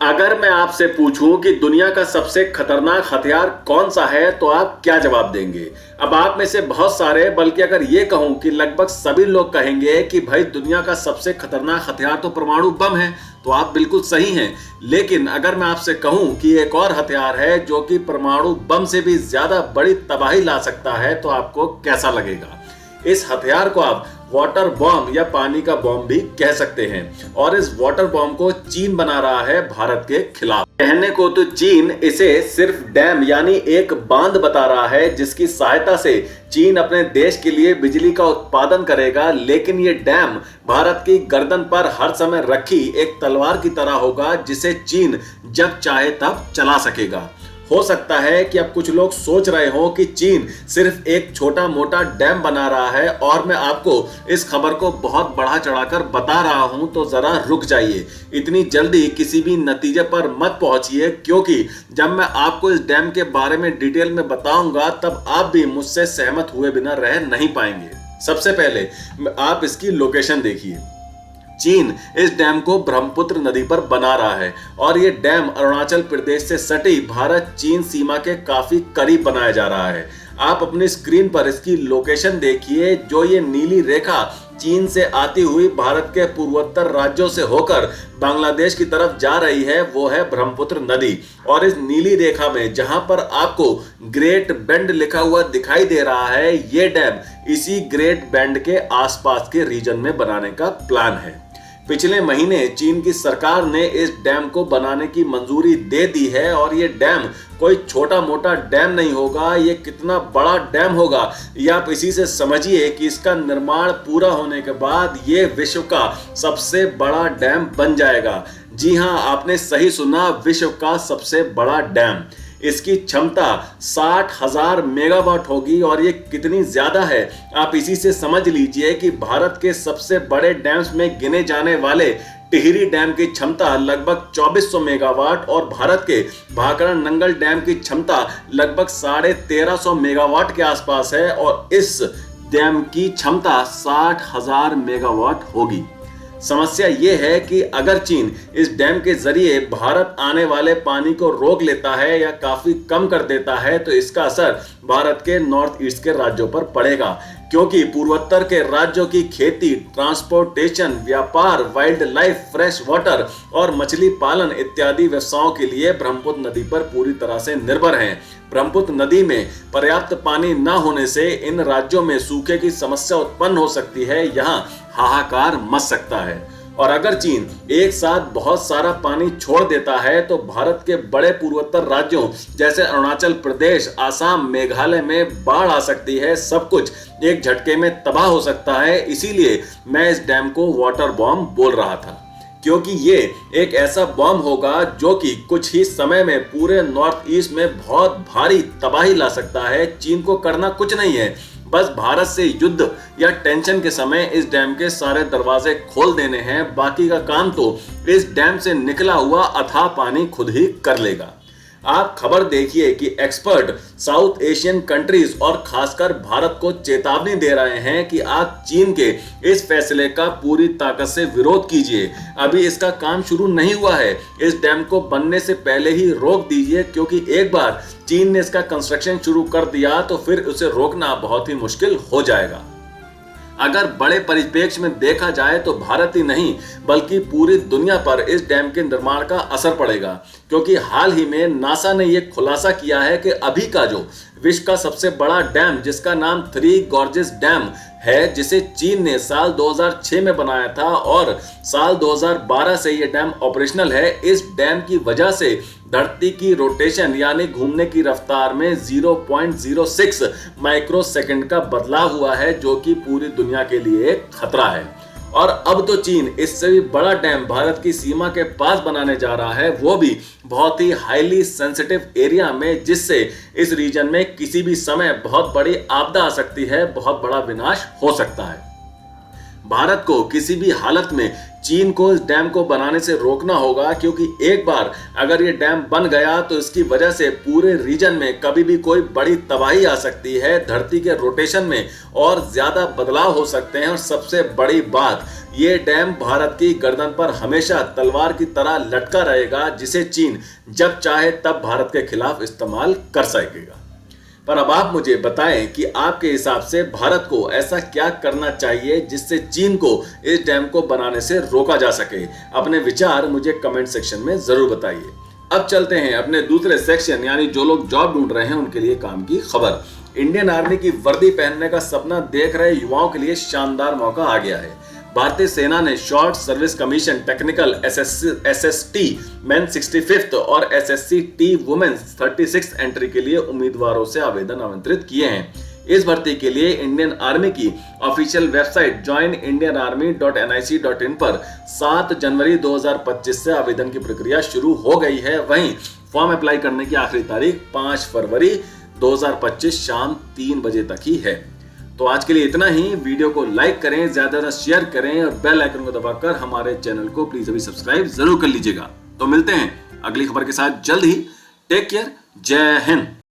अगर मैं आपसे पूछूं कि दुनिया का सबसे खतरनाक हथियार कौन सा है तो आप क्या जवाब देंगे। अब आप में से बहुत सारे, बल्कि अगर ये कहूं कि लगभग सभी लोग कहेंगे कि भाई दुनिया का सबसे खतरनाक हथियार तो परमाणु बम है, तो आप बिल्कुल सही हैं। लेकिन अगर मैं आपसे कहूं कि एक और हथियार है जो कि परमाणु बम से भी ज्यादा बड़ी तबाही ला सकता है, तो आपको कैसा लगेगा। इस हथियार को आप वाटर बॉम्ब या पानी का बॉम्ब भी कह सकते हैं और इस वाटर बॉम्ब को चीन बना रहा है भारत के खिलाफ। कहने को तो चीन इसे सिर्फ डैम यानी एक बांध बता रहा है जिसकी सहायता से चीन अपने देश के लिए बिजली का उत्पादन करेगा, लेकिन ये डैम भारत की गर्दन पर हर समय रखी एक तलवार की तरह होगा जिसे चीन जब चाहे तब चला सकेगा। हो सकता है कि अब कुछ लोग सोच रहे हो कि चीन सिर्फ एक छोटा मोटा डैम बना रहा है और मैं आपको इस खबर को बहुत बढ़ा चढ़ाकर बता रहा हूं, तो जरा रुक जाइए। इतनी जल्दी किसी भी नतीजे पर मत पहुंचिए, क्योंकि जब मैं आपको इस डैम के बारे में डिटेल में बताऊंगा तब आप भी मुझसे सहमत हुए बिना रह नहीं पाएंगे। सबसे पहले आप इसकी लोकेशन देखिए। चीन इस डैम को ब्रह्मपुत्र नदी पर बना रहा है और ये डैम अरुणाचल प्रदेश से सटी भारत चीन सीमा के काफी करीब बनाया जा रहा है। आप अपनी स्क्रीन पर इसकी लोकेशन देखिए। जो ये नीली रेखा चीन से आती हुई भारत के पूर्वोत्तर राज्यों से होकर बांग्लादेश की तरफ जा रही है, वो है ब्रह्मपुत्र नदी। और इस नीली रेखा में जहां पर आपको ग्रेट बेंड लिखा हुआ दिखाई दे रहा है, ये डैम इसी ग्रेट बेंड के आसपास के रीजन में बनाने का प्लान है। पिछले महीने चीन की सरकार ने इस डैम को बनाने की मंजूरी दे दी है और ये डैम कोई छोटा मोटा डैम नहीं होगा। ये कितना बड़ा डैम होगा ये आप इसी से समझिए कि इसका निर्माण पूरा होने के बाद ये विश्व का सबसे बड़ा डैम बन जाएगा। जी हां, आपने सही सुना, विश्व का सबसे बड़ा डैम। इसकी क्षमता 60,000 मेगावाट होगी और ये कितनी ज्यादा है आप इसी से समझ लीजिए कि भारत के सबसे बड़े डैम्स में गिने जाने वाले टिहरी डैम की क्षमता लगभग 2400 मेगावाट और भारत के भाखड़ा नंगल डैम की क्षमता लगभग 1350 मेगावाट के आसपास है और इस डैम की क्षमता 60,000 मेगावाट होगी। समस्या यह है कि अगर चीन इस डैम के जरिए भारत आने वाले पानी को रोक लेता है या काफी कम कर देता है, तो इसका असर भारत के नॉर्थ ईस्ट के राज्यों पर पड़ेगा, क्योंकि पूर्वोत्तर के राज्यों की खेती, ट्रांसपोर्टेशन, व्यापार, वाइल्ड लाइफ, फ्रेश वाटर और मछली पालन इत्यादि व्यवसायों के लिए ब्रह्मपुत्र नदी पर पूरी तरह से निर्भर हैं। ब्रह्मपुत्र नदी में पर्याप्त पानी न होने से इन राज्यों में सूखे की समस्या उत्पन्न हो सकती है, यहाँ हाहाकार मच सकता है। और अगर चीन एक साथ बहुत सारा पानी छोड़ देता है तो भारत के बड़े पूर्वोत्तर राज्यों जैसे अरुणाचल प्रदेश, आसाम, मेघालय में बाढ़ आ सकती है। सब कुछ एक झटके में तबाह हो सकता है। इसीलिए मैं इस डैम को वाटर बॉम्ब बोल रहा था, क्योंकि ये एक ऐसा बॉम्ब होगा जो कि कुछ ही समय में पूरे नॉर्थ ईस्ट में बहुत भारी तबाही ला सकता है। चीन को करना कुछ नहीं है, बस भारत से युद्ध या टेंशन के समय इस डैम के सारे दरवाजे खोल देने हैं। बाकी का काम तो इस डैम से निकला हुआ अथाह पानी खुद ही कर लेगा। आप खबर देखिए कि एक्सपर्ट साउथ एशियन कंट्रीज और खासकर भारत को चेतावनी दे रहे हैं कि आप चीन के इस फैसले का पूरी ताकत से विरोध कीजिए। अभी इसका काम शुरू नहीं हुआ है, इस डैम को बनने से पहले ही रोक दीजिए, क्योंकि एक बार चीन ने इसका कंस्ट्रक्शन शुरू कर दिया तो फिर उसे रोकना बहुत ही मुश्किल हो जाएगा। अगर बड़े परिप्रेक्ष्य में देखा जाए तो भारत ही नहीं बल्कि पूरी दुनिया पर इस डैम के निर्माण का असर पड़ेगा, क्योंकि हाल ही में नासा ने यह खुलासा किया है कि अभी का जो विश्व का सबसे बड़ा डैम, जिसका नाम थ्री गॉर्जेस डैम है, जिसे चीन ने साल 2006 में बनाया था और साल 2012 से यह डैम ऑपरेशनल है, इस डैम की वजह से धरती की रोटेशन यानी घूमने की रफ्तार में 0.06 माइक्रो सेकंड का बदलाव हुआ है, जो कि पूरी दुनिया के लिए एक खतरा है। और अब तो चीन इससे भी बड़ा डैम भारत की सीमा के पास बनाने जा रहा है, वो भी बहुत ही हाईली सेंसिटिव एरिया में, जिससे इस रीजन में किसी भी समय बहुत बड़ी आपदा आ सकती है, बहुत बड़ा विनाश हो सकता है। भारत को किसी भी हालत में चीन को इस डैम को बनाने से रोकना होगा, क्योंकि एक बार अगर ये डैम बन गया तो इसकी वजह से पूरे रीजन में कभी भी कोई बड़ी तबाही आ सकती है, धरती के रोटेशन में और ज्यादा बदलाव हो सकते हैं। और सबसे बड़ी बात, ये डैम भारत की गर्दन पर हमेशा तलवार की तरह लटका रहेगा, जिसे चीन जब चाहे तब भारत के खिलाफ इस्तेमाल कर सकेगा। पर अब आप मुझे बताएं कि आपके हिसाब से भारत को ऐसा क्या करना चाहिए जिससे चीन को इस डैम को बनाने से रोका जा सके। अपने विचार मुझे कमेंट सेक्शन में जरूर बताइए। अब चलते हैं अपने दूसरे सेक्शन, यानी जो लोग जॉब ढूंढ रहे हैं उनके लिए काम की खबर। इंडियन आर्मी की वर्दी पहनने का सपना देख रहे युवाओं के लिए शानदार मौका आ गया है। भारतीय सेना ने short service commission technical SST main 65th और SSC-T वुमेन 36 एंट्री के लिए उम्मीदवारों से आवेदन आमंत्रित किए हैं। इस भर्ती के लिए इंडियन आर्मी की ऑफिशियल वेबसाइट joinindianarmy.nic.in पर 7 जनवरी 2025 से आवेदन की प्रक्रिया शुरू हो गई है। वहीं फॉर्म अप्लाई करने की आखिरी तारीख 5 फरवरी 2025 शाम 3 बजे तक ही है। तो आज के लिए इतना ही। वीडियो को लाइक करें, ज्यादा से ज्यादा शेयर करें और बेल आइकन को दबाकर हमारे चैनल को प्लीज अभी सब्सक्राइब जरूर कर लीजिएगा। तो मिलते हैं अगली खबर के साथ जल्द ही। टेक केयर, जय हिंद।